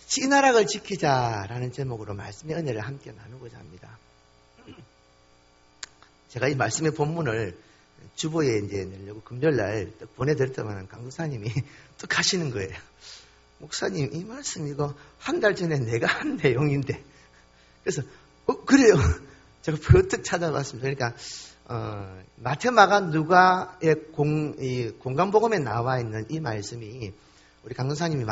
씨나락을 지키자라는 제목으로 말씀의 은혜를 함께 나누고자 합니다. 제가 이 말씀의 본문을 주보에 이제 내려고 금요일날 보내드렸더만 강도사님이 뚝 하시는 거예요. 목사님, 이 말씀 이거 한 달 전에 내가 한 내용인데. 그래서, 그래요. 제가 버뜩 찾아봤습니다. 그러니까, 마태, 마가, 누가의 공간복음에 나와 있는 이 말씀이 우리 강도사님이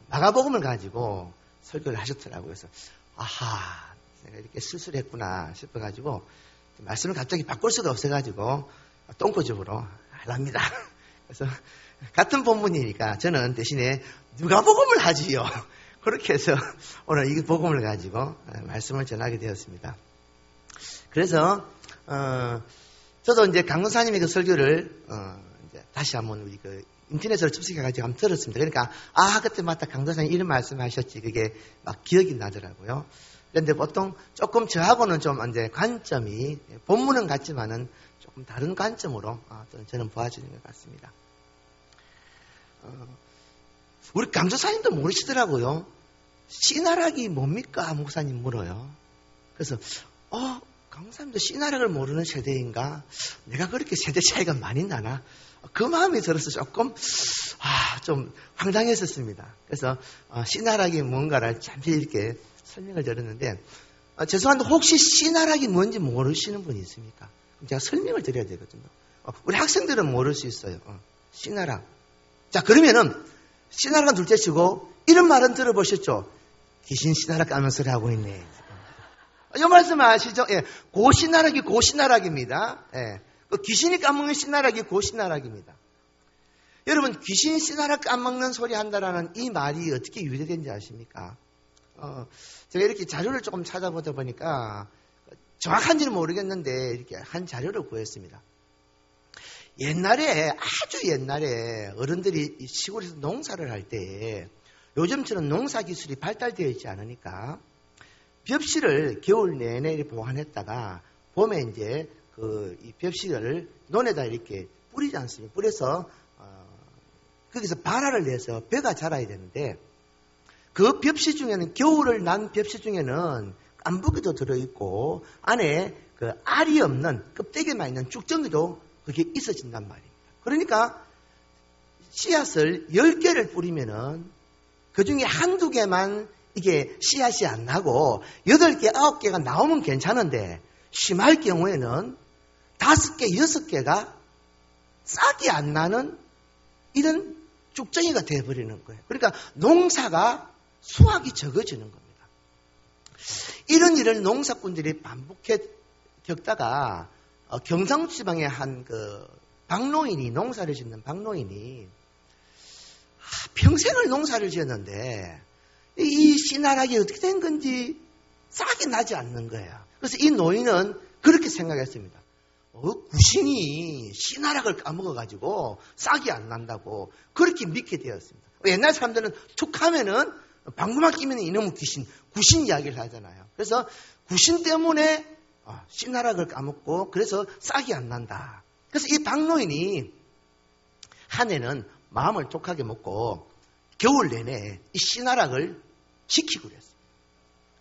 마가복음을 가지고 설교를 하셨더라고요. 그래서, 아하, 내가 이렇게 실수를 했구나 싶어가지고, 말씀을 갑자기 바꿀 수가 없어가지고, 똥꼬집으로 하랍니다. 그래서, 같은 본문이니까 저는 대신에 누가복음을 하지요. 그렇게 해서 오늘 이 복음을 가지고 말씀을 전하게 되었습니다. 그래서, 저도 이제 강도사님의 그 설교를, 이제 다시 한번 우리 인터넷으로 접속해가지고 한번 들었습니다. 그러니까, 그때 맞다. 강도사님 이런 말씀 하셨지. 그게 막 기억이 나더라고요. 그런데 보통 조금 저하고는 좀 이제 관점이, 본문은 같지만은 조금 다른 관점으로 저는 보아지는 것 같습니다. 우리 강도사님도 모르시더라고요. 씨나락이 뭡니까? 목사님 물어요. 그래서, 강도사님도 씨나락을 모르는 세대인가? 내가 그렇게 세대 차이가 많이 나나? 그 마음이 들어서 조금, 좀 황당했었습니다. 그래서, 씨나락이 뭔가를 잠시 이렇게 설명을 드렸는데, 죄송한데 혹시 씨나락이 뭔지 모르시는 분이 있습니까? 그럼 제가 설명을 드려야 되거든요. 우리 학생들은 모를 수 있어요. 씨나락. 자, 그러면은, 씨나락은 둘째 치고, 이런 말은 들어보셨죠? 귀신 씨나락 까면 소리 하고 있네. 이 말씀 아시죠? 예. 고씨나락이 고씨나락입니다. 예. 그 귀신이 까먹는 씨나락이 고씨나락입니다. 여러분, 귀신 씨나락 까먹는 소리 한다라는 이 말이 어떻게 유래된지 아십니까? 제가 이렇게 자료를 조금 찾아보다 보니까, 정확한지는 모르겠는데, 이렇게 한 자료를 구했습니다. 옛날에, 아주 옛날에 어른들이 시골에서 농사를 할 때 요즘처럼 농사 기술이 발달되어 있지 않으니까 벽실을 겨울 내내 보관했다가 봄에 이제 이 벽실을 논에다 이렇게 뿌리지 않습니까? 뿌려서, 거기서 발화를 내서 벼가 자라야 되는데 그 벽실 중에는 겨울을 난 벽실 중에는 깐부기도 들어있고 안에 그 알이 없는 껍데기만 있는 쭉정이도 그게 있어진단 말입니다. 그러니까 씨앗을 10개를 뿌리면은 그 중에 한두 개만 이게 씨앗이 안 나고 8개, 9개가 나오면 괜찮은데 심할 경우에는 5개, 6개가 싹이 안 나는 이런 쭉정이가 되어버리는 거예요. 그러니까 농사가 수확이 적어지는 겁니다. 이런 일을 농사꾼들이 반복해 겪다가 경상도 지방의 한 박노인이, 농사를 짓는 박노인이 평생을 농사를 지었는데 이 씨나락이 어떻게 된 건지 싹이 나지 않는 거예요. 그래서 이 노인은 그렇게 생각했습니다. 구신이 씨나락을 까먹어가지고 싹이 안 난다고 그렇게 믿게 되었습니다. 옛날 사람들은 툭 하면은 방구만 끼면 이놈의 구신 이야기를 하잖아요. 그래서 구신 때문에 씨나락을 까먹고 그래서 싹이 안 난다. 그래서 이 박노인이 한 해는 마음을 독하게 먹고 겨울 내내 이 씨나락을 지키고 그랬습니다.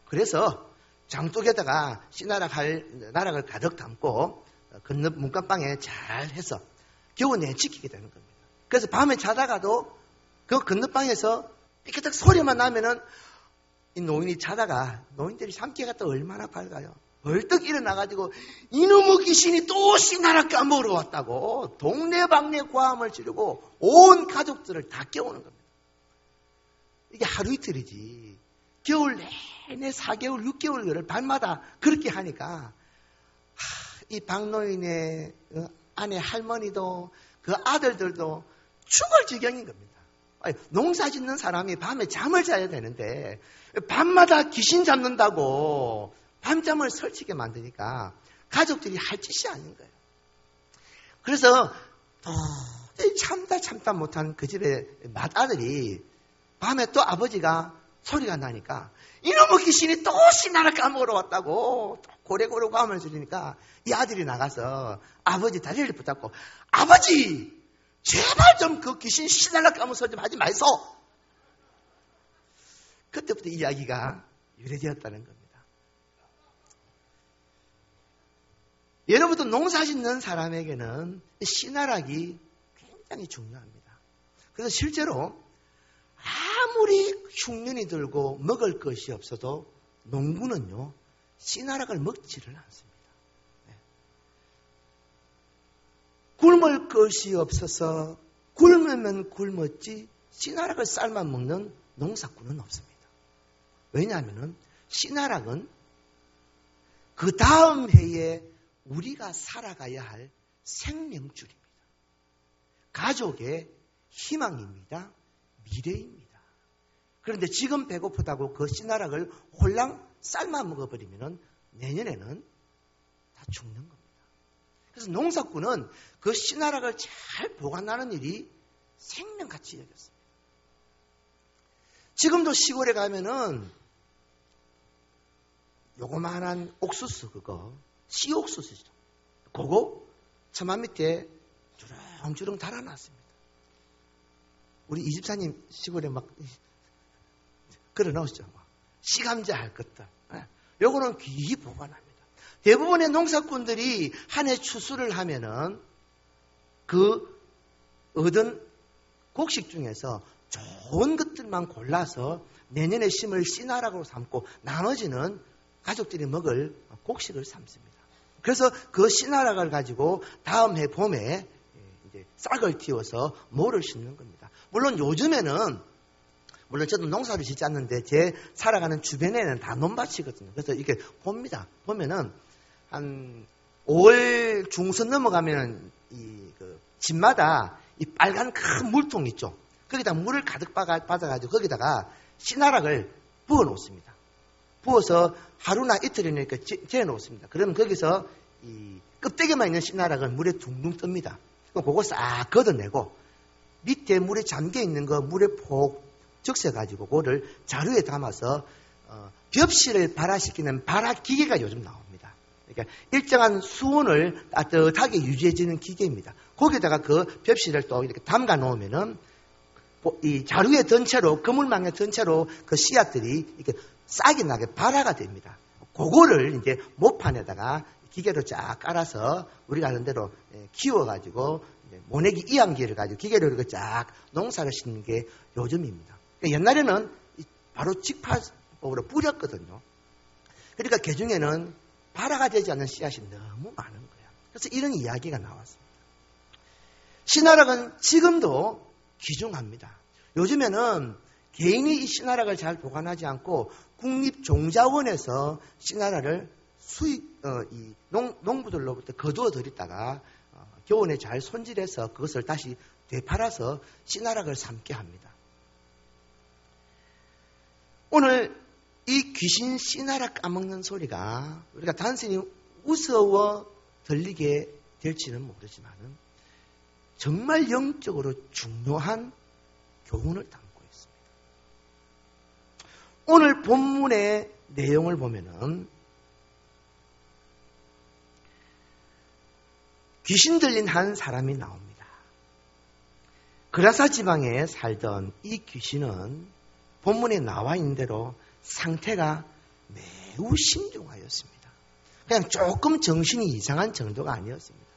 그래서 장독에다가 씨나락을 가득 담고 건너 문간방에 잘 해서 겨울 내내 지키게 되는 겁니다. 그래서 밤에 자다가도 그 건너방에서 삐끗하게 소리만 나면은 이 노인이 자다가 노인들이 삼키가 또 얼마나 밝아요. 벌떡 일어나가지고 이놈의 귀신이 또 씨나락 까먹으러 왔다고 동네방네 고함을 지르고 온 가족들을 다 깨우는 겁니다. 이게 하루 이틀이지. 겨울 내내 4개월, 6개월을 밤마다 그렇게 하니까 이 박노인의 아내 할머니도 그 아들들도 죽을 지경인 겁니다. 아니, 농사 짓는 사람이 밤에 잠을 자야 되는데 밤마다 귀신 잡는다고 밤잠을 설치게 만드니까 가족들이 할 짓이 아닌 거예요. 그래서 도저히 참다 못한 그 집의 맏아들이 밤에 또 아버지가 소리가 나니까 이놈의 귀신이 또 씨나락 까먹으러 왔다고 고래고래 고함을 지르니까 이 아들이 나가서 아버지 다리를 붙잡고 아버지 제발 좀 그 귀신 씨나락 까먹어서 좀 하지 마이소. 그때부터 이야기가 유래되었다는 겁니다. 여러분도 농사 짓는 사람에게는 씨나락이 굉장히 중요합니다. 그래서 실제로 아무리 흉년이 들고 먹을 것이 없어도 농부는요, 씨나락을 먹지를 않습니다. 네. 굶을 것이 없어서 굶으면 굶었지 씨나락을 삶아 먹는 농사꾼은 없습니다. 왜냐하면 씨나락은 그 다음 해에 우리가 살아가야 할 생명줄입니다. 가족의 희망입니다. 미래입니다. 그런데 지금 배고프다고 그 씨나락을 홀랑 삶아 먹어버리면 내년에는 다 죽는 겁니다. 그래서 농사꾼은 그 씨나락을 잘 보관하는 일이 생명같이 여겼습니다. 지금도 시골에 가면은 요거만한 옥수수 그거 씨옥수수죠. 그거 처마 밑에 주렁주렁 달아놨습니다. 우리 이 집사님 시골에 막 걸어놓으시죠. 씨감자 할 것들. 요거는 귀히 보관합니다. 대부분의 농사꾼들이 한 해 추수를 하면은 그 얻은 곡식 중에서 좋은 것들만 골라서 내년에 심을 씨나락으로 삼고 나머지는 가족들이 먹을 곡식을 삼습니다. 그래서 그 씨나락을 가지고 다음 해 봄에 이제 싹을 틔워서 모를 심는 겁니다. 물론 요즘에는 저도 농사를 짓지 않는데 제 살아가는 주변에는 다 논밭이거든요. 그래서 이렇게 봅니다. 보면은 한 5월 중순 넘어가면은 그 집마다 이 빨간 큰 물통 있죠. 거기다 물을 가득 받아가지고 거기다가 씨나락을 부어 놓습니다. 부어서 하루나 이틀이나 이렇게 재어 놓습니다. 그러면 거기서 이 껍데기만 있는 씨나락은 물에 둥둥 뜹니다. 그럼 그거 싹 걷어내고 밑에 물에 잠겨 있는 거 물에 폭 적셔가지고 그거를 자루에 담아서 벽실을 발화시키는 발화기계가 요즘 나옵니다. 그러니까 일정한 수온을 따뜻하게 유지해주는 기계입니다. 거기다가 그 벽실을 또 이렇게 담가 놓으면은 이 자루에 든 채로 그물망에 든 채로 그 씨앗들이 이렇게 싹이 나게 발화가 됩니다. 그거를 이제 모판에다가 기계로 쫙 깔아서 우리가 하는 대로 키워가지고 모내기 이항기를 가지고 기계로 이렇게 쫙 농사를 짓는 게 요즘입니다. 그러니까 옛날에는 바로 직파법으로 뿌렸거든요. 그러니까 개중에는 발화가 되지 않는 씨앗이 너무 많은 거예요. 그래서 이런 이야기가 나왔습니다. 씨나락은 지금도 귀중합니다. 요즘에는 개인이 이 씨나락을 잘 보관하지 않고 국립종자원에서 씨나락을 농부들로부터 거두어 들였다가 교원에 잘 손질해서 그것을 다시 되팔아서 씨나락을 삶게 합니다. 오늘 이 귀신 씨나락 까먹는 소리가 우리가 단순히 우스워 들리게 될지는 모르지만은 정말 영적으로 중요한 교훈을 담고 있습니다. 오늘 본문의 내용을 보면은 귀신 들린 한 사람이 나옵니다. 그라사 지방에 살던 이 귀신은 본문에 나와 있는 대로 상태가 매우 신중하였습니다. 그냥 조금 정신이 이상한 정도가 아니었습니다.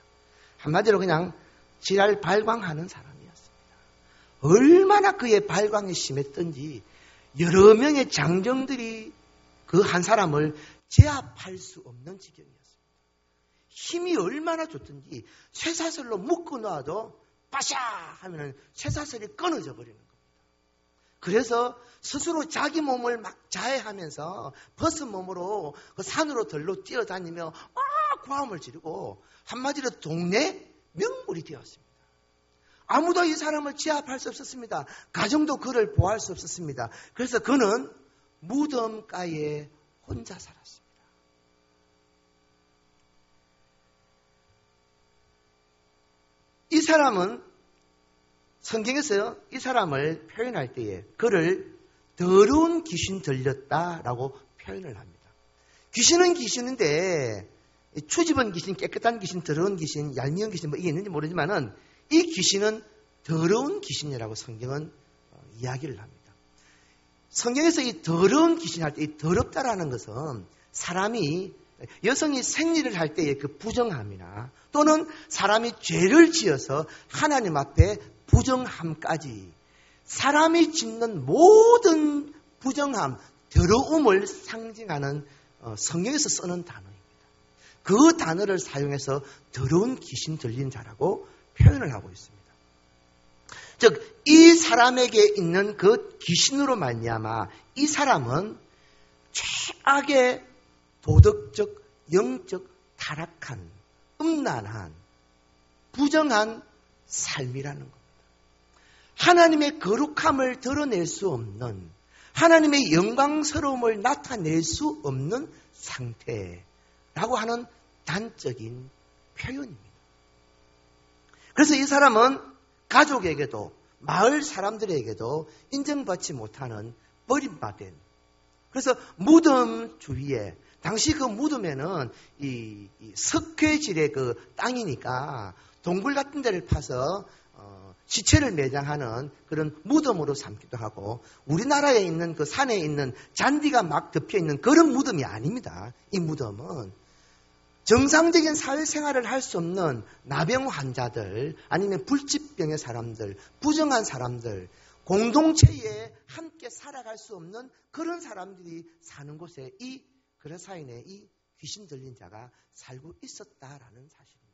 한마디로 그냥 지랄 발광하는 사람이었습니다. 얼마나 그의 발광이 심했던지 여러 명의 장정들이 그 한 사람을 제압할 수 없는 지경이었습니다. 힘이 얼마나 좋던지 쇠사슬로 묶어 놔도 빠샤 하면 쇠사슬이 끊어져 버리는 겁니다. 그래서 스스로 자기 몸을 막 자해하면서 벗은 몸으로 그 산으로 들로 뛰어다니며 고함을 지르고 한마디로 동네 명물이 되었습니다. 아무도 이 사람을 제압할 수 없었습니다. 가정도 그를 보호할 수 없었습니다. 그래서 그는 무덤가에 혼자 살았습니다. 이 사람은 성경에서 이 사람을 표현할 때에 그를 더러운 귀신 들렸다라고 표현을 합니다. 귀신은 귀신인데 추집은 귀신, 깨끗한 귀신, 더러운 귀신, 얄미운 귀신 뭐 이게 있는지 모르지만은 이 귀신은 더러운 귀신이라고 성경은 이야기를 합니다. 성경에서 이 더러운 귀신 할 때 이 더럽다라는 것은 사람이 여성이 생리를 할 때의 그 부정함이나 또는 사람이 죄를 지어서 하나님 앞에 부정함까지 사람이 짓는 모든 부정함, 더러움을 상징하는 성경에서 쓰는 단어입니다. 그 단어를 사용해서 더러운 귀신 들린 자라고 표현을 하고 있습니다. 즉, 이 사람에게 있는 그 귀신으로 말미암아 이 사람은 최악의 도덕적, 영적, 타락한, 음란한, 부정한 삶이라는 겁니다. 하나님의 거룩함을 드러낼 수 없는, 하나님의 영광스러움을 나타낼 수 없는 상태라고 하는 단적인 표현입니다. 그래서 이 사람은 가족에게도 마을 사람들에게도 인정받지 못하는 버림받은, 그래서 무덤 주위에, 당시 그 무덤에는 이 석회질의 그 땅이니까 동굴 같은 데를 파서 시체를 매장하는 그런 무덤으로 삼기도 하고, 우리나라에 있는 그 산에 있는 잔디가 막 덮여 있는 그런 무덤이 아닙니다. 이 무덤은 정상적인 사회생활을 할 수 없는 나병 환자들, 아니면 불치병의 사람들, 부정한 사람들, 공동체에 함께 살아갈 수 없는 그런 사람들이 사는 곳에 이 그레사인의 이 귀신 들린 자가 살고 있었다라는 사실입니다.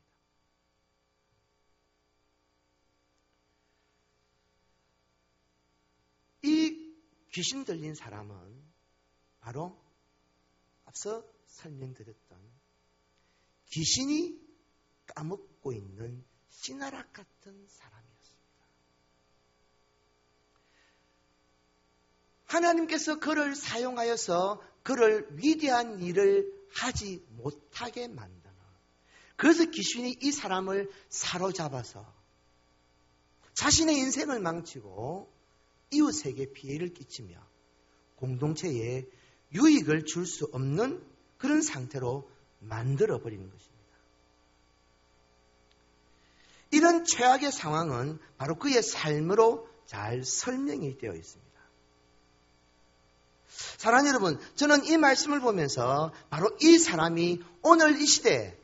이 귀신 들린 사람은 바로 앞서 설명드렸던 귀신이 까먹고 있는 씨나락 같은 사람이었습니다. 하나님께서 그를 사용하여서 그를 위대한 일을 하지 못하게 만드는, 그래서 귀신이 이 사람을 사로잡아서 자신의 인생을 망치고 이웃에게 피해를 끼치며 공동체에 유익을 줄 수 없는 그런 상태로 만들어버리는 것입니다. 이런 최악의 상황은 바로 그의 삶으로 잘 설명이 되어 있습니다. 사랑하는 여러분, 저는 이 말씀을 보면서 바로 이 사람이 오늘 이 시대에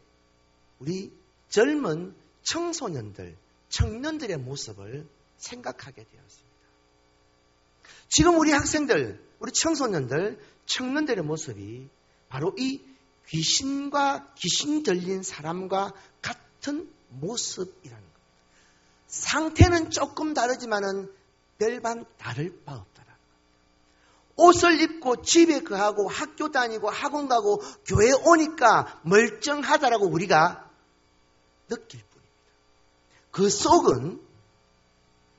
우리 젊은 청소년들, 청년들의 모습을 생각하게 되었습니다. 지금 우리 학생들, 우리 청소년들, 청년들의 모습이 바로 이 귀신과 귀신 들린 사람과 같은 모습이라는 겁니다. 상태는 조금 다르지만은 별반 다를 바 없다라는 겁니다. 옷을 입고 집에 거하고 학교 다니고 학원 가고 교회 오니까 멀쩡하다라고 우리가 느낄 뿐입니다. 그 속은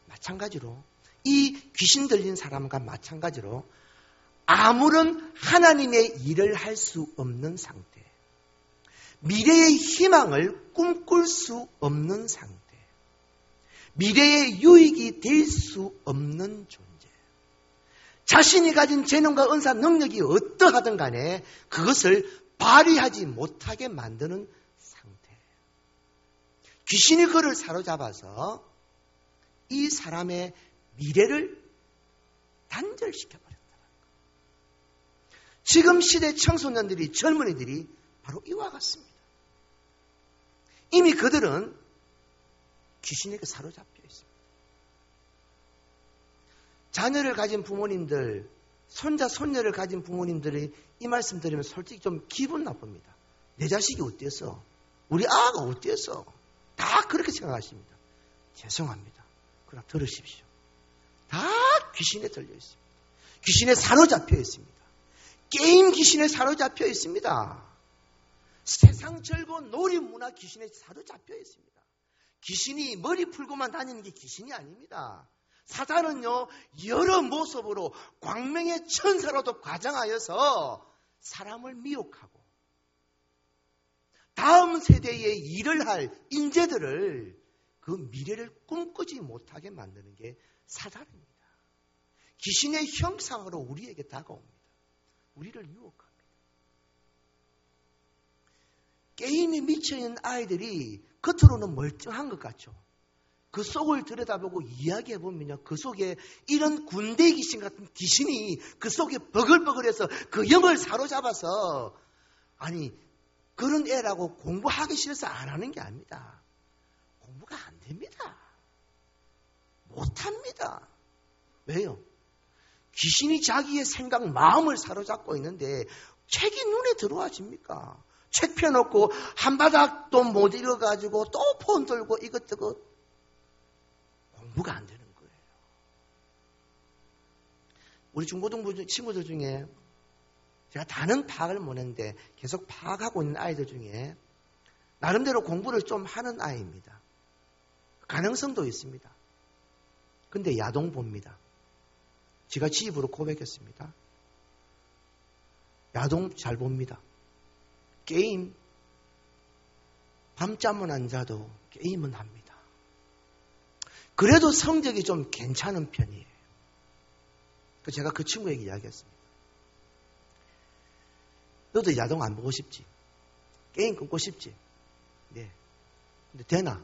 마찬가지로 이 귀신 들린 사람과 마찬가지로 아무런 하나님의 일을 할 수 없는 상태, 미래의 희망을 꿈꿀 수 없는 상태, 미래의 유익이 될 수 없는 존재, 자신이 가진 재능과 은사, 능력이 어떠하든 간에 그것을 발휘하지 못하게 만드는 상태. 귀신이 그를 사로잡아서 이 사람의 미래를 단절시켜버렸다. 지금 시대 청소년들이, 젊은이들이 바로 이와 같습니다. 이미 그들은 귀신에게 사로잡혀 있습니다. 자녀를 가진 부모님들, 손자, 손녀를 가진 부모님들이 이 말씀 드리면 솔직히 좀 기분 나쁩니다. 내 자식이 어땠어? 우리 아가 어땠어? 다 그렇게 생각하십니다. 죄송합니다. 그러나 들으십시오. 다 귀신에 들려 있습니다. 귀신에 사로잡혀 있습니다. 게임 귀신에 사로잡혀 있습니다. 세상 즐거운 놀이 문화 귀신에 사로잡혀 있습니다. 귀신이 머리 풀고만 다니는 게 귀신이 아닙니다. 사단은요, 여러 모습으로 광명의 천사로도 과장하여서 사람을 미혹하고 다음 세대의 일을 할 인재들을 그 미래를 꿈꾸지 못하게 만드는 게 사단입니다. 귀신의 형상으로 우리에게 다가옵니다. 우리를 유혹합니다. 게임에 미쳐있는 아이들이 겉으로는 멀쩡한 것 같죠. 그 속을 들여다보고 이야기해보면요. 그 속에 이런 군대 귀신 같은 귀신이 그 속에 버글버글해서 그 영을 사로잡아서 아니 그런 애라고 공부하기 싫어서 안 하는 게 아닙니다. 공부가 안 됩니다. 못합니다. 왜요? 귀신이 자기의 생각, 마음을 사로잡고 있는데 책이 눈에 들어와집니까? 책 펴놓고 한바닥도 못 읽어가지고 또 폰 들고 이것저것 공부가 안 되는 거예요. 우리 중고등부 친구들 중에 제가 다는 파악을 못했는데 계속 파악하고 있는 아이들 중에 나름대로 공부를 좀 하는 아이입니다. 가능성도 있습니다. 근데 야동봅니다. 제가 지 입으로 고백했습니다. 야동 잘 봅니다. 게임, 밤잠은 안 자도 게임은 합니다. 그래도 성적이 좀 괜찮은 편이에요. 제가 그 친구에게 이야기했습니다. 너도 야동 안 보고 싶지? 게임 끊고 싶지? 네. 근데 되나?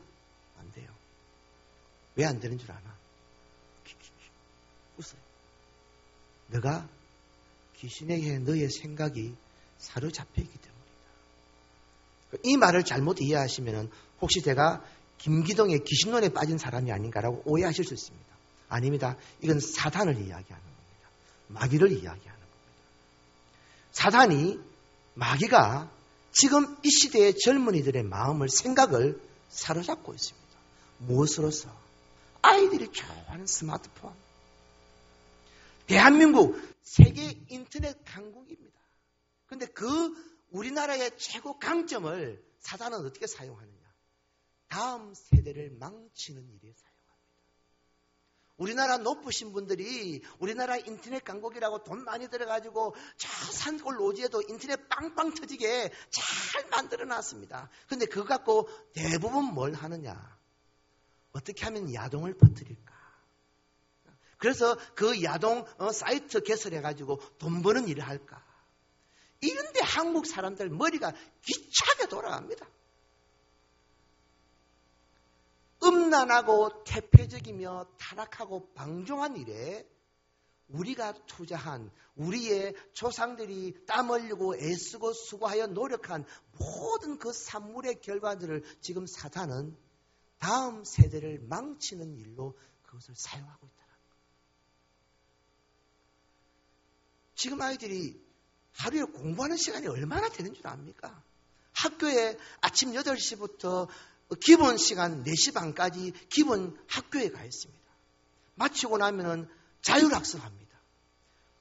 안 돼요. 왜 안 되는 줄 아나? 웃어요. 너가 귀신에게 너의 생각이 사로잡혀 있기 때문이다. 이 말을 잘못 이해하시면 혹시 제가 김기동의 귀신론에 빠진 사람이 아닌가라고 오해하실 수 있습니다. 아닙니다. 이건 사단을 이야기하는 겁니다. 마귀를 이야기하는 겁니다. 사단이, 마귀가 지금 이 시대의 젊은이들의 마음을, 생각을 사로잡고 있습니다. 무엇으로서? 아이들이 좋아하는 스마트폰. 대한민국 세계 인터넷 강국입니다. 그런데 그 우리나라의 최고 강점을 사단은 어떻게 사용하느냐? 다음 세대를 망치는 일에 사용합니다. 우리나라 높으신 분들이 우리나라 인터넷 강국이라고 돈 많이 들어가지고 저 산골 노지에도 인터넷 빵빵 터지게 잘 만들어놨습니다. 그런데 그거 갖고 대부분 뭘 하느냐? 어떻게 하면 야동을 퍼뜨릴까? 그래서 그 야동 사이트 개설해가지고 돈 버는 일을 할까? 이런데 한국 사람들 머리가 기차게 돌아갑니다. 음란하고 태폐적이며 타락하고 방종한 일에 우리가 투자한, 우리의 조상들이 땀 흘리고 애쓰고 수고하여 노력한 모든 그 산물의 결과들을 지금 사단은 다음 세대를 망치는 일로 그것을 사용하고 있다는 거예요. 지금 아이들이 하루에 공부하는 시간이 얼마나 되는 줄 압니까? 학교에 아침 8시부터 기본 시간 4시 반까지 기본 학교에 가 있습니다. 마치고 나면은 자율학습합니다.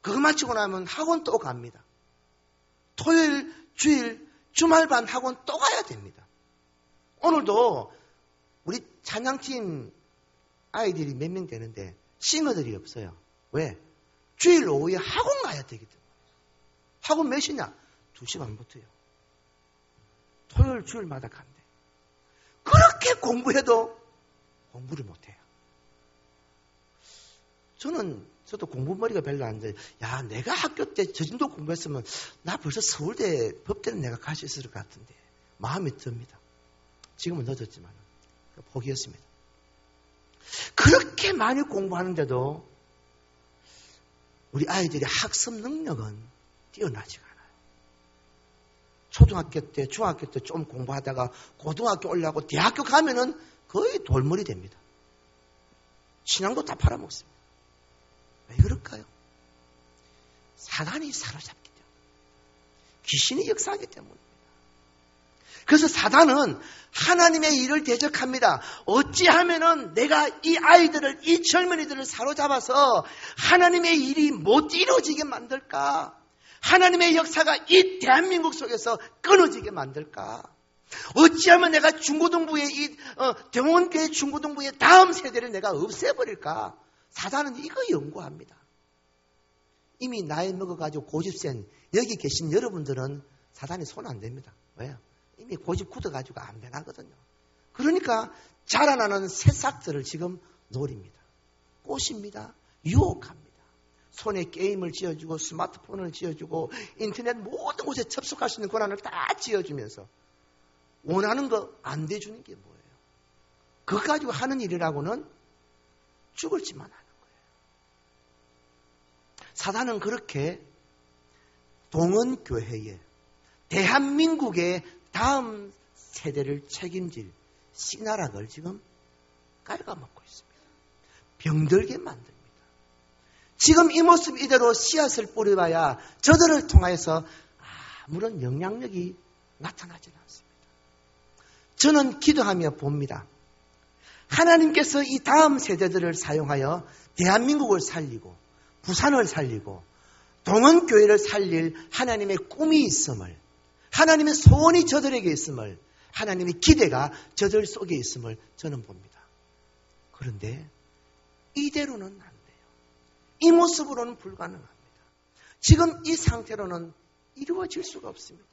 그거 마치고 나면 학원 또 갑니다. 토요일, 주일, 주말반 학원 또 가야 됩니다. 오늘도 우리 찬양팀 아이들이 몇 명 되는데 싱어들이 없어요. 왜? 주일 오후에 학원 가야 되기 때문에. 학원 몇 시냐? 2시 반부터요. 토요일, 주일마다 간대. 그렇게 공부해도 공부를 못해요. 저도 공부머리가 별로 안 돼. 야, 내가 학교 때 저 정도 공부했으면 나 벌써 서울대 법대는 내가 갈 수 있을 것 같은데 마음이 듭니다. 지금은 늦었지만 포기했습니다. 그렇게 많이 공부하는데도 우리 아이들의 학습 능력은 뛰어나지가 않아요. 초등학교 때, 중학교 때 좀 공부하다가 고등학교 올라가고 대학교 가면은 거의 돌머리 됩니다. 신앙도 다 팔아먹습니다. 왜 그럴까요? 사단이 사로잡기 때문에. 귀신이 역사하기 때문입니다. 그래서 사단은 하나님의 일을 대적합니다. 어찌하면은 내가 이 아이들을, 이 젊은이들을 사로잡아서 하나님의 일이 못 이루어지게 만들까? 하나님의 역사가 이 대한민국 속에서 끊어지게 만들까? 어찌하면 내가 중고등부의 대원교회 중고등부의 다음 세대를 내가 없애버릴까? 사단은 이거 연구합니다. 이미 나이 먹어가지고 고집센 여기 계신 여러분들은 사단이 손 안 댑니다. 왜요? 이미 고집 굳어가지고 안 변하거든요. 그러니까 자라나는 새싹들을 지금 노립니다. 꼬십니다. 유혹합니다. 손에 게임을 쥐어주고 스마트폰을 쥐어주고 인터넷 모든 곳에 접속할 수 있는 권한을 다 쥐어주면서 원하는 거 안 대주는 게 뭐예요? 그거 가지고 하는 일이라고는 죽을 짓만 하는 거예요. 사단은 그렇게 동원교회에 대한민국의 다음 세대를 책임질 씨나락을 지금 깔아먹고 있습니다. 병들게 만듭니다. 지금 이 모습 이대로 씨앗을 뿌려봐야 저들을 통하여서 아무런 영향력이 나타나지 않습니다. 저는 기도하며 봅니다. 하나님께서 이 다음 세대들을 사용하여 대한민국을 살리고 부산을 살리고 동원교회를 살릴 하나님의 꿈이 있음을, 하나님의 소원이 저들에게 있음을, 하나님의 기대가 저들 속에 있음을 저는 봅니다. 그런데 이대로는 안 돼요. 이 모습으로는 불가능합니다. 지금 이 상태로는 이루어질 수가 없습니다.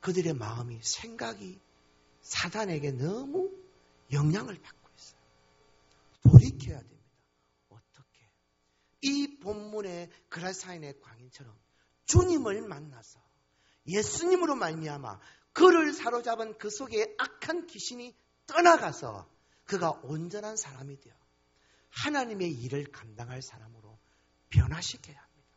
그들의 마음이, 생각이 사단에게 너무 영향을 받고 있어요. 돌이켜야 됩니다. 어떻게? 이 본문의 그라사인의 광인처럼 주님을 만나서 예수님으로 말미암아 그를 사로잡은 그 속에 악한 귀신이 떠나가서 그가 온전한 사람이 되어 하나님의 일을 감당할 사람으로 변화시켜야 합니다.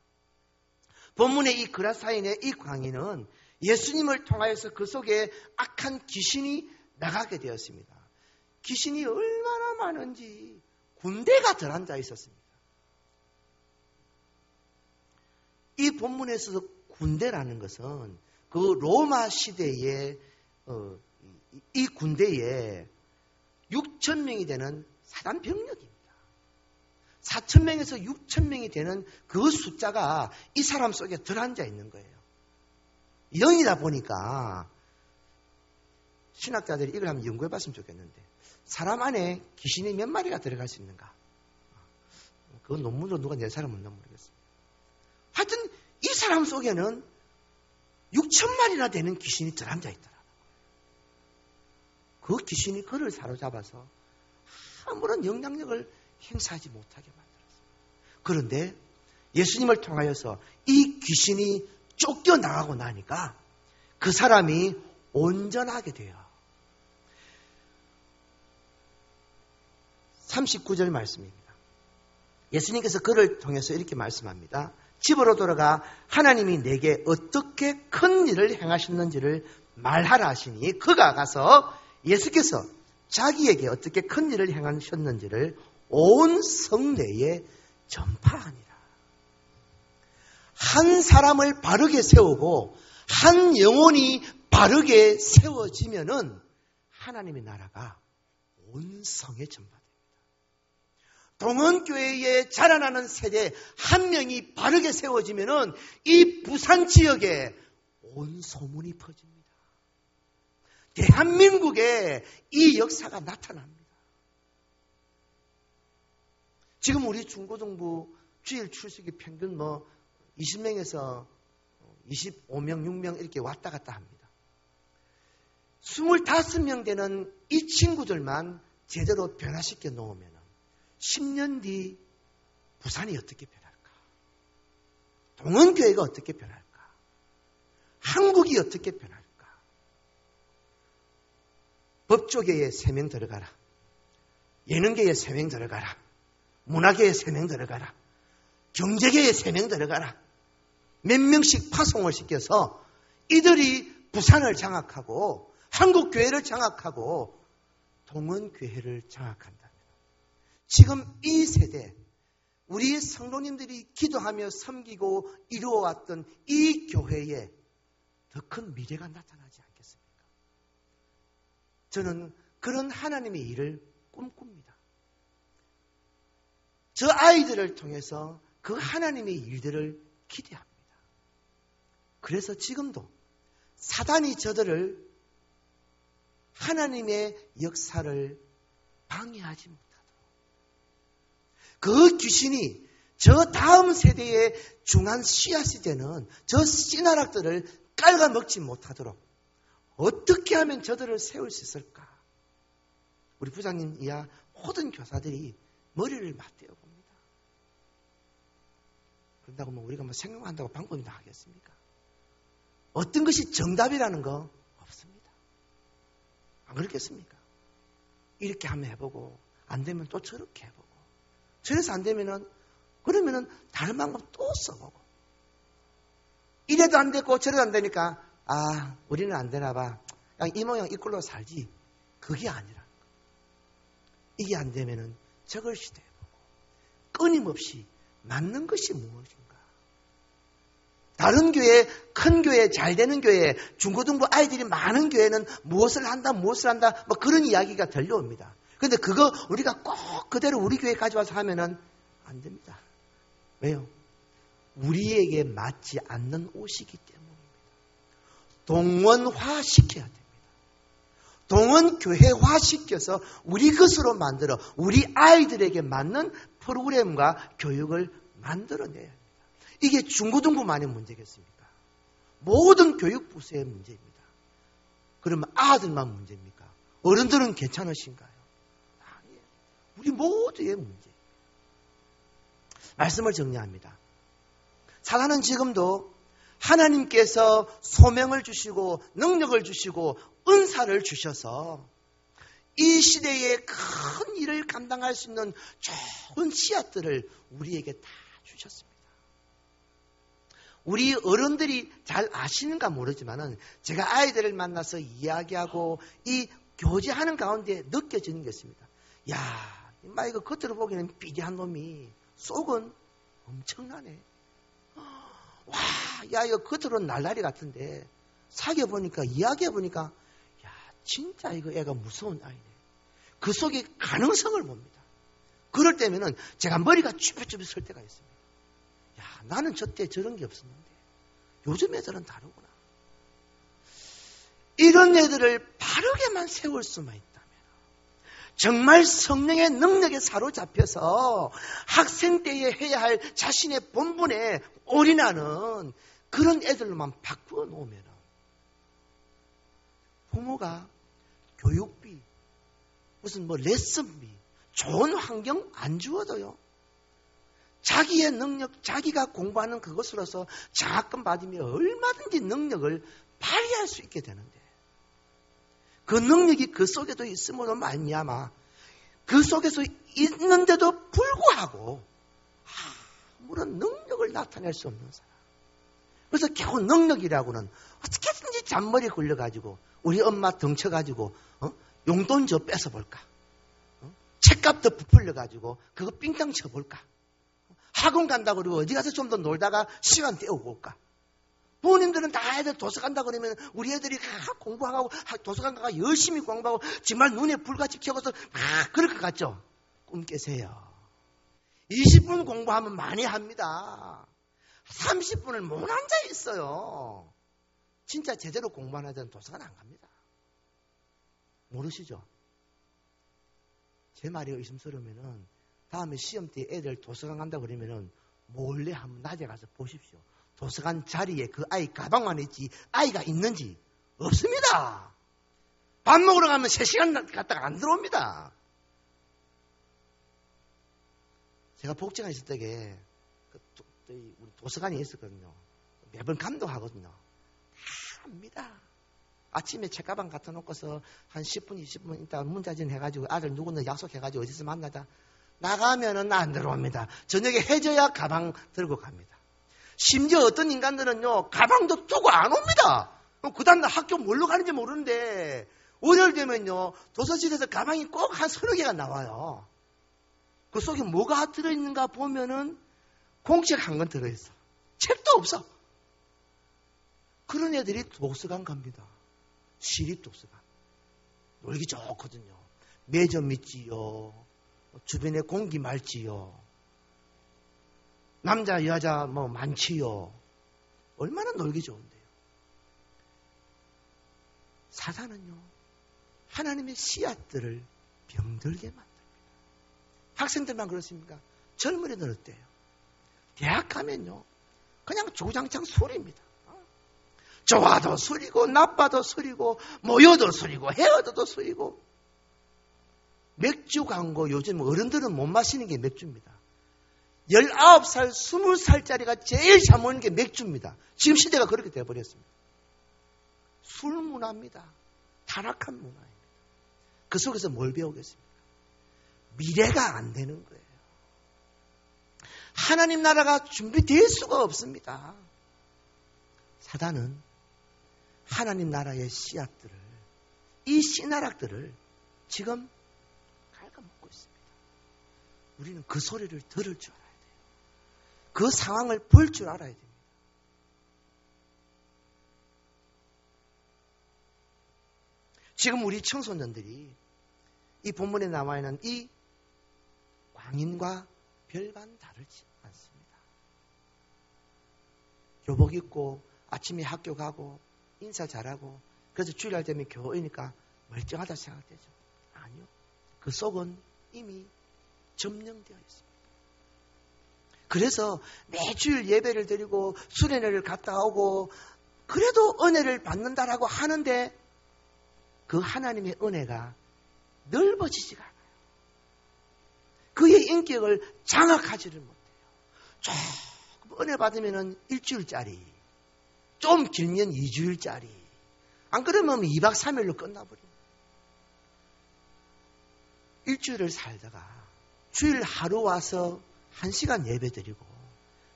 본문의 이 그라사인의 이 광인은 예수님을 통하여서 그 속에 악한 귀신이 나가게 되었습니다. 귀신이 얼마나 많은지 군대가 덜 앉아 있었습니다. 이 본문에서 군대라는 것은 그 로마 시대의 이 군대에 6,000명이 되는 사단 병력입니다. 4,000명에서 6,000명이 되는 그 숫자가 이 사람 속에 들어앉아 있는 거예요. 영이다 보니까 신학자들이 이걸 한번 연구해 봤으면 좋겠는데 사람 안에 귀신이 몇 마리가 들어갈 수 있는가? 그건 논문으로 누가 낸 사람은 없나 모르겠습니다. 하여튼 이 사람 속에는 6,000마리나 되는 귀신이 들어앉아 있더라고요. 그 귀신이 그를 사로잡아서 아무런 영향력을 행사하지 못하게 만들었어요. 그런데 예수님을 통하여서 이 귀신이 쫓겨나가고 나니까 그 사람이 온전하게 돼요. 39절 말씀입니다. 예수님께서 그를 통해서 이렇게 말씀합니다. 집으로 돌아가 하나님이 내게 어떻게 큰 일을 행하셨는지를 말하라 하시니 그가 가서 예수께서 자기에게 어떻게 큰 일을 행하셨는지를 온 성내에 전파하니라. 한 사람을 바르게 세우고 한 영혼이 바르게 세워지면은 하나님의 나라가 온 성에 전파됩니다. 동원교회에 자라나는 세대 한 명이 바르게 세워지면은 이 부산 지역에 온 소문이 퍼집니다. 대한민국에 이 역사가 나타납니다. 지금 우리 중고등부 주일 출석이 평균 20명에서 25명, 6명 이렇게 왔다 갔다 합니다. 25명 되는 이 친구들만 제대로 변화시켜 놓으면 10년 뒤 부산이 어떻게 변할까? 동원교회가 어떻게 변할까? 한국이 어떻게 변할까? 법조계에 3명 들어가라. 예능계에 3명 들어가라. 문화계에 3명 들어가라. 경제계에 3명 들어가라. 몇 명씩 파송을 시켜서 이들이 부산을 장악하고 한국교회를 장악하고 동원교회를 장악한다면 지금 이 세대 우리 성도님들이 기도하며 섬기고 이루어왔던 이 교회에 더 큰 미래가 나타나지 않겠습니까? 저는 그런 하나님의 일을 꿈꿉니다. 저 아이들을 통해서 그 하나님의 일들을 기대합니다. 그래서 지금도 사단이 저들을 하나님의 역사를 방해하지 못하도록 그 귀신이 저 다음 세대의 중한 씨앗이 되는 저 씨나락들을 깔아먹지 못하도록 어떻게 하면 저들을 세울 수 있을까? 우리 부장님 이하 모든 교사들이 머리를 맞대어 봅니다. 그런다고 우리가 생각한다고 방법이 나겠습니까? 어떤 것이 정답이라는 거 없습니다. 안 그렇겠습니까? 이렇게 한번 해보고 안 되면 또 저렇게 해보고 저래서 안 되면은 그러면은 다른 방법 또 써보고 이래도 안 되고 저래도 안 되니까 우리는 안 되나 봐. 그냥 이 모양 이 꼴로 살지. 그게 아니라 이게 안 되면은 저걸 시도해보고 끊임없이 맞는 것이 무엇인가. 다른 교회, 큰 교회, 잘 되는 교회, 중고등부 아이들이 많은 교회는 무엇을 한다 뭐 그런 이야기가 들려옵니다. 그런데 그거 우리가 꼭 그대로 우리 교회에 가져와서 하면은 안 됩니다. 왜요? 우리에게 맞지 않는 옷이기 때문입니다. 동원화 시켜야 됩니다. 동원 교회화 시켜서 우리 것으로 만들어 우리 아이들에게 맞는 프로그램과 교육을 만들어내야 합니다. 이게 중고등부만의 문제겠습니까? 모든 교육부서의 문제입니다. 그러면 아들만 문제입니까? 어른들은 괜찮으신가요? 아니에요. 우리 모두의 문제. 말씀을 정리합니다. 사단은 지금도 하나님께서 소명을 주시고 능력을 주시고 은사를 주셔서 이 시대에 큰 일을 감당할 수 있는 좋은 씨앗들을 우리에게 다 주셨습니다. 우리 어른들이 잘 아시는가 모르지만은 제가 아이들을 만나서 이야기하고 이 교제하는 가운데 느껴지는 게 있습니다. 야, 인마 이거 겉으로 보기에는 삐리한 놈이 속은 엄청나네. 와, 야, 이거 겉으로는 날라리 같은데 사귀어보니까, 이야기해보니까, 야, 진짜 이거 애가 무서운 아이네. 그 속에 가능성을 봅니다. 그럴 때면은 제가 머리가 쭈뼛쭈뼛 설 때가 있습니다. 야, 나는 저때 저런 게 없었는데 요즘 애들은 다르구나. 이런 애들을 바르게만 세울 수만 있다면 정말 성령의 능력에 사로잡혀서 학생 때에 해야 할 자신의 본분에 올인하는 그런 애들로만 바꾸어 놓으면 부모가 교육비, 무슨 레슨비, 좋은 환경 안 주어도요. 자기의 능력, 자기가 공부하는 그것으로서 장학금 받으면 얼마든지 능력을 발휘할 수 있게 되는데 그 능력이 그 속에도 있음으로 말미암아 그 속에서 있는데도 불구하고 아무런 능력을 나타낼 수 없는 사람. 그래서 겨우 능력이라고는 어떻게든지 잔머리에 걸려가지고 우리 엄마 덩쳐가지고 용돈 저 뺏어볼까? 책값 더 부풀려가지고 그거 삥땅 쳐볼까? 학원 간다고 그러고 어디 가서 좀 더 놀다가 시간 때우고 올까? 부모님들은 다 애들 도서관 간다고 그러면 우리 애들이 공부하고 도서관 가서 열심히 공부하고 정말 눈에 불같이 켜고서 그럴 것 같죠? 꿈 깨세요. 20분 공부하면 많이 합니다. 30분을 못 앉아 있어요. 진짜 제대로 공부 안 하던 도서관 안 갑니다. 모르시죠? 제 말이 의심스러우면은 다음에 시험 때 애들 도서관 간다고 그러면은 몰래 한번 낮에 가서 보십시오. 도서관 자리에 그 아이 가방만 있지 아이가 있는지 없습니다. 밥 먹으러 가면 3시간 갔다가 안 들어옵니다. 제가 복지관에 있을 때에 우리 도서관이 있었거든요. 매번 감독하거든요. 다 합니다. 아침에 책가방 갖다 놓고서 한 10분, 20분 있다가 문자진 해가지고 아들 누구나 약속해가지고 어디서 만나자. 나가면은 안 들어옵니다. 저녁에 해줘야 가방 들고 갑니다. 심지어 어떤 인간들은요, 가방도 두고 안 옵니다. 그 다음날 학교 뭘로 가는지 모르는데, 월요일 되면요, 도서실에서 가방이 꼭 한 3-4개가 나와요. 그 속에 뭐가 들어있는가 보면은 공책 한 권 들어있어. 책도 없어. 그런 애들이 도서관 갑니다. 시립도서관. 놀기 좋거든요. 매점 있지요. 주변에 공기 맑지요. 남자 여자 많지요. 얼마나 놀기 좋은데요. 사단은요, 하나님의 씨앗들을 병들게 만듭니다. 학생들만 그렇습니까? 젊은이들 어때요? 대학 가면요, 그냥 조장창 술입니다. 좋아도 술이고 나빠도 술이고 모여도 술이고 헤어져도 술이고. 맥주 광고 요즘 어른들은 못 마시는 게 맥주입니다. 19살, 20살짜리가 제일 잘 먹는 게 맥주입니다. 지금 시대가 그렇게 돼버렸습니다. 술 문화입니다. 타락한 문화입니다. 그 속에서 뭘 배우겠습니까? 미래가 안 되는 거예요. 하나님 나라가 준비될 수가 없습니다. 사단은 하나님 나라의 씨앗들을, 이 씨나락들을 지금 갉아먹고 있습니다. 우리는 그 소리를 들을 줄 알아야 돼요. 그 상황을 볼 줄 알아야 됩니다. 지금 우리 청소년들이 이 본문에 나와 있는 이 광인과 별반 다르지 않습니다. 교복 입고 아침에 학교 가고 인사 잘하고 그래서 주일날 되면 교회니까 멀쩡하다 생각되죠. 아니요. 그 속은 이미 점령되어 있습니다. 그래서 매주일 예배를 드리고 수련회를 갔다 오고 그래도 은혜를 받는다라고 하는데 그 하나님의 은혜가 넓어지지가 않아요. 그의 인격을 장악하지를 못해요. 조금 은혜 받으면 일주일짜리, 좀 길면 2주일짜리, 안 그러면 2박 3일로 끝나버립니다. 일주일을 살다가 주일 하루 와서 1시간 예배 드리고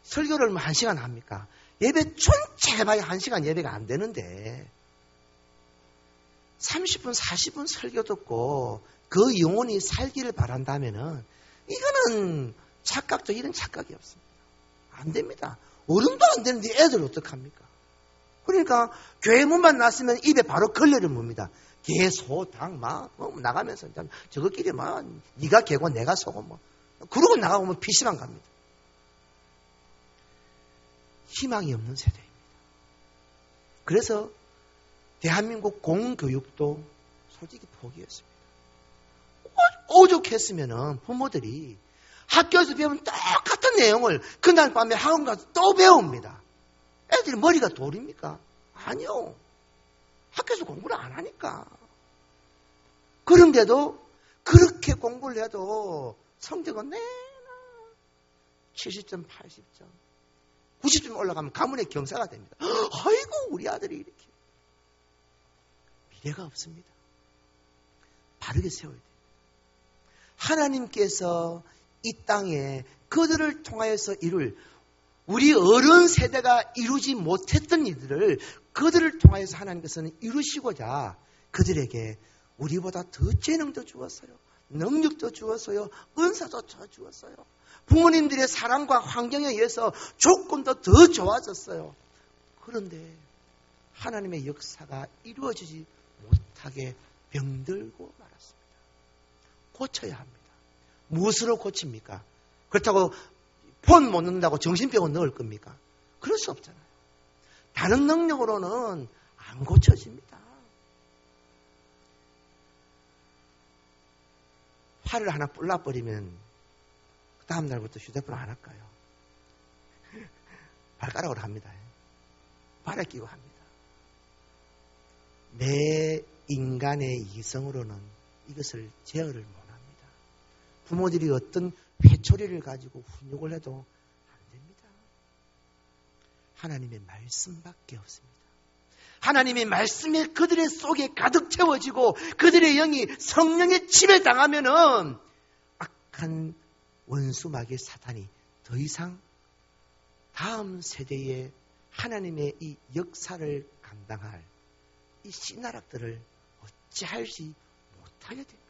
설교를 1시간 합니까? 예배 전체 해봐야 1시간 예배가 안 되는데 30분, 40분 설교 듣고 그 영혼이 살기를 바란다면은 이거는 착각도 이런 착각이 없습니다. 안 됩니다. 어른도 안 되는데 애들 어떡합니까? 그러니까 교회 문만 났으면 입에 바로 걸레를 뭅니다. 개, 소, 닭, 나가면서 저것끼리 네가 개고 내가 소고 그러고 나가보면 PC방 갑니다. 희망이 없는 세대입니다. 그래서 대한민국 공교육도 솔직히 포기했습니다. 오죽했으면 부모들이 학교에서 배우면 똑같은 내용을 그날 밤에 학원 가서 또 배웁니다. 애들이 머리가 돌입니까? 아니요. 학교에서 공부를 안 하니까. 그런데도 그렇게 공부를 해도 성적은 내나 70점, 80점, 90점 올라가면 가문의 경사가 됩니다. 아이고 우리 아들이 이렇게. 미래가 없습니다. 바르게 세워야 돼요. 하나님께서 이 땅에 그들을 통하여서 이룰 우리 어른 세대가 이루지 못했던 일들을 그들을 통하여서 하나님께서는 이루시고자 그들에게 우리보다 더 재능도 주었어요. 능력도 주었어요. 은사도 주었어요. 부모님들의 사랑과 환경에 의해서 조건도 더 좋아졌어요. 그런데 하나님의 역사가 이루어지지 못하게 병들고 말았습니다. 고쳐야 합니다. 무엇으로 고칩니까? 그렇다고 폰 못 넣는다고 정신병원 넣을 겁니까? 그럴 수 없잖아요. 다른 능력으로는 안 고쳐집니다. 팔을 하나 뿔라버리면 그 다음 날부터 휴대폰 안 할까요? 발가락으로 합니다. 발에 끼고 합니다. 내 인간의 이성으로는 이것을 제어를 못합니다. 부모들이 어떤 회초리를 가지고 훈육을 해도 안 됩니다. 하나님의 말씀밖에 없습니다. 하나님의 말씀에 그들의 속에 가득 채워지고 그들의 영이 성령의 침에 당하면은 악한 원수 마귀 사탄이 더 이상 다음 세대에 하나님의 이 역사를 감당할 이 씨나락들을 어찌할지 못하게 됩니다.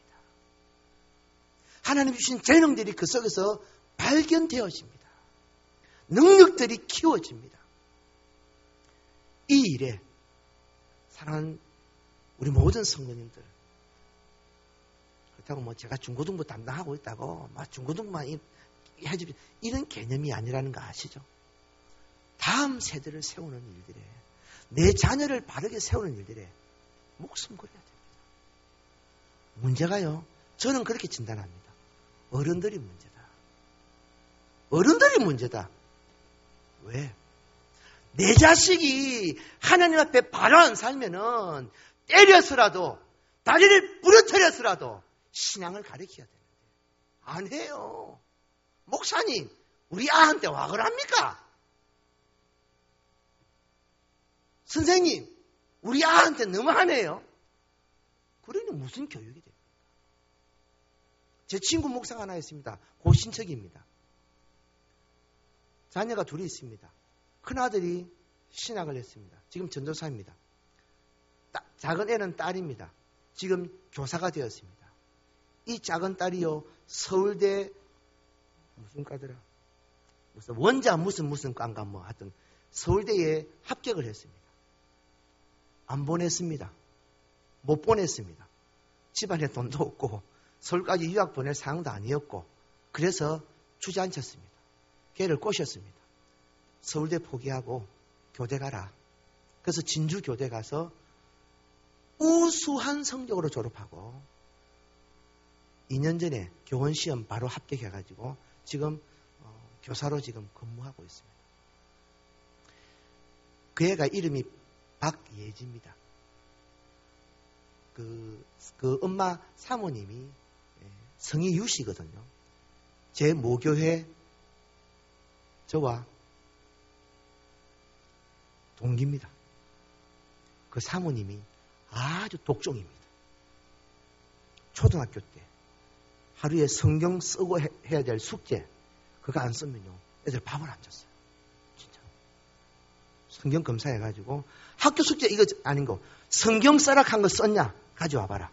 하나님 주신 재능들이 그 속에서 발견되어집니다. 능력들이 키워집니다. 이 일에 사랑하는 우리 모든 성도님들, 그렇다고 제가 중고등부 담당하고 있다고 중고등부만 해주면 이런 개념이 아니라는 거 아시죠? 다음 세대를 세우는 일들에 내 자녀를 바르게 세우는 일들에 목숨 걸어야 됩니다. 문제가요, 저는 그렇게 진단합니다. 어른들이 문제다. 어른들이 문제다. 왜? 내 자식이 하나님 앞에 바로 안 살면은 때려서라도 다리를 부러뜨려서라도 신앙을 가르쳐야 되는데 안 해요. 목사님, 우리 아한테 와 그럽니까? 선생님, 우리 아한테 너무하네요. 그러니 무슨 교육이 됩니까? 제 친구 목사가 하나 있습니다. 고신척입니다. 자녀가 둘이 있습니다. 큰아들이 신학을 했습니다. 지금 전도사입니다. 작은 애는 딸입니다. 지금 교사가 되었습니다. 이 작은 딸이요, 서울대 무슨 과더라? 무슨 원자 무슨 과인가 뭐 하여튼 서울대에 합격을 했습니다. 안 보냈습니다. 못 보냈습니다. 집안에 돈도 없고 서울까지 유학 보낼 상황도 아니었고 그래서 주저앉혔습니다. 걔를 꼬셨습니다. 서울대 포기하고 교대 가라. 그래서 진주 교대 가서 우수한 성적으로 졸업하고 2년 전에 교원 시험 바로 합격해가지고 지금 교사로 지금 근무하고 있습니다. 그 애가 이름이 박예지입니다. 그 엄마 사모님이 성이 유씨거든요. 제 모교회 저와 동기입니다. 그 사모님이 아주 독종입니다. 초등학교 때 하루에 성경 쓰고 해야 될 숙제 그거 안 쓰면요 애들 밥을 안 줬어요. 진짜 성경 검사해가지고 학교 숙제 이거 아닌 거 성경 써라 한 거 썼냐 가져와 봐라.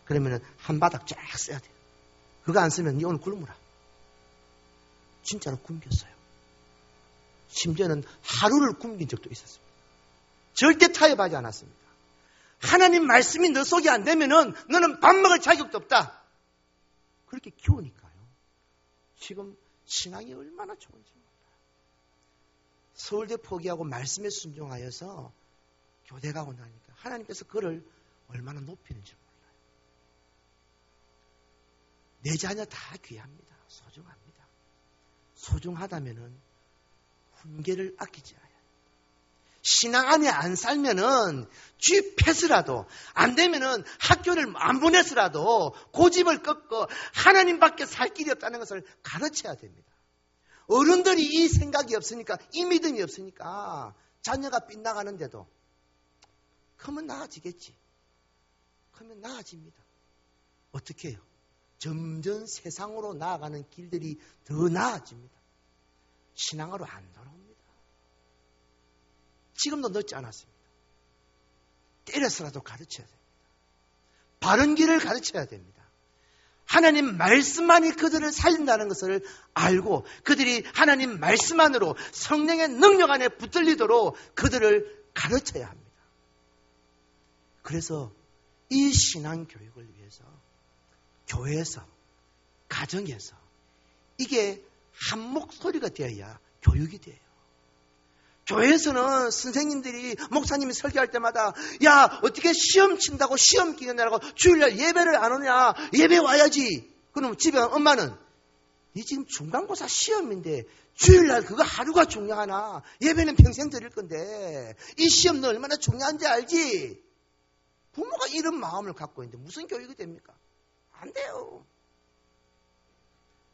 그러면은 한 바닥 쫙 써야 돼요. 그거 안 쓰면 니 오늘 굶으라. 진짜로 굶겼어요. 심지어는 하루를 굶긴 적도 있었습니다. 절대 타협하지 않았습니다. 하나님 말씀이 너 속에 안 되면은 너는 밥 먹을 자격도 없다. 그렇게 키우니까요. 지금 신앙이 얼마나 좋은지 몰라요. 서울대 포기하고 말씀에 순종하여서 교대 가고 나니까 하나님께서 그를 얼마나 높이는지 몰라요. 내 자녀 다 귀합니다. 소중합니다. 소중하다면은 훈계를 아끼지 않아요. 신앙 안에 안 살면은 쥐 패스라도 안 되면은 학교를 안 보내서라도 고집을 꺾고 하나님밖에 살 길이 없다는 것을 가르쳐야 됩니다. 어른들이 이 생각이 없으니까 이 믿음이 없으니까 자녀가 빗나가는데도 그러면 나아지겠지. 그러면 나아집니다. 어떻게 해요? 점점 세상으로 나아가는 길들이 더 나아집니다. 신앙으로 안 돌아옵니다. 지금도 늦지 않았습니다. 때려서라도 가르쳐야 됩니다. 바른 길을 가르쳐야 됩니다. 하나님 말씀만이 그들을 살린다는 것을 알고 그들이 하나님 말씀 안으로 성령의 능력 안에 붙들리도록 그들을 가르쳐야 합니다. 그래서 이 신앙 교육을 위해서 교회에서 가정에서 이게 한 목소리가 되어야 교육이 돼요. 교회에서는 선생님들이 목사님이 설교할 때마다 야 어떻게 시험 친다고 시험 기간이라고 주일날 예배를 안 오냐 예배 와야지. 그럼 집에 엄마는 이 지금 중간고사 시험인데 주일날 그거 하루가 중요하나 예배는 평생 드릴 건데 이 시험 너 얼마나 중요한지 알지. 부모가 이런 마음을 갖고 있는데 무슨 교육이 됩니까? 안 돼요.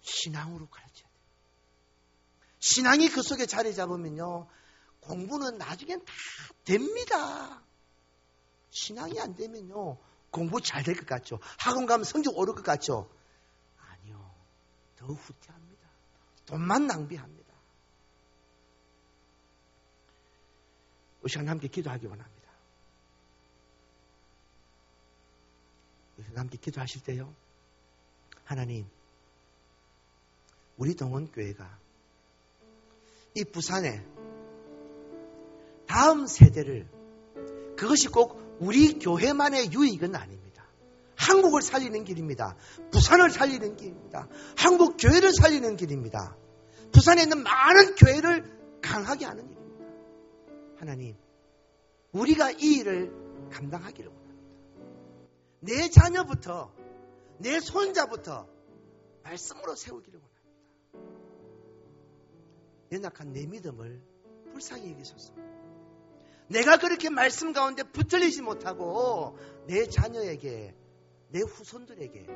신앙으로 가르쳐야 돼요. 신앙이 그 속에 자리 잡으면요 공부는 나중엔 다 됩니다. 신앙이 안 되면요 공부 잘 될 것 같죠? 학원 가면 성적 오를 것 같죠? 아니요. 더 후퇴합니다. 돈만 낭비합니다. 우리 시간 함께 기도하기 원합니다. 우리 함께 기도하실 때요 하나님 우리 동원교회가 이 부산에 다음 세대를 그것이 꼭 우리 교회만의 유익은 아닙니다. 한국을 살리는 길입니다. 부산을 살리는 길입니다. 한국 교회를 살리는 길입니다. 부산에 있는 많은 교회를 강하게 하는 일입니다. 하나님 우리가 이 일을 감당하기를 원합니다. 내 자녀부터 내 손자부터 말씀으로 세우기를 원합니다. 연약한 내 믿음을 불쌍히 여기소서. 내가 그렇게 말씀 가운데 붙들리지 못하고 내 자녀에게 내 후손들에게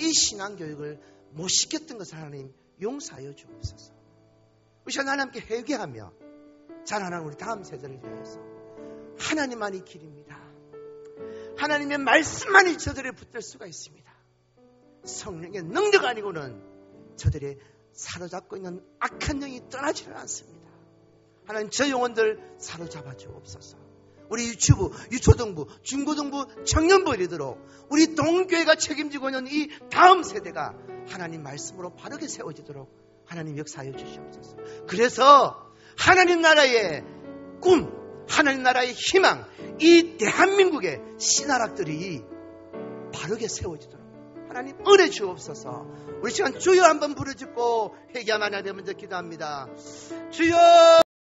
이 신앙교육을 못 시켰던 것을 하나님 용서하여 주옵소서. 우리 하나님께 회개하며 자라나는 우리 다음 세대를 위해서 하나님만이 길입니다. 하나님의 말씀만이 저들에 붙들 수가 있습니다. 성령의 능력 아니고는 저들이 사로잡고 있는 악한 영이 떠나지는 않습니다. 하나님 저 영혼들 사로잡아 주옵소서. 우리 유치부, 유초등부, 중고등부, 청년부 이르도록 우리 동교회가 책임지고 있는 이 다음 세대가 하나님 말씀으로 바르게 세워지도록 하나님 역사하여 주시옵소서. 그래서 하나님 나라의 꿈, 하나님 나라의 희망, 이 대한민국의 신하락들이 바르게 세워지도록 하나님 은혜 주옵소서. 우리 시간 주여 한번 부르짖고 회개하면 하나님 먼저 기도합니다. 주여!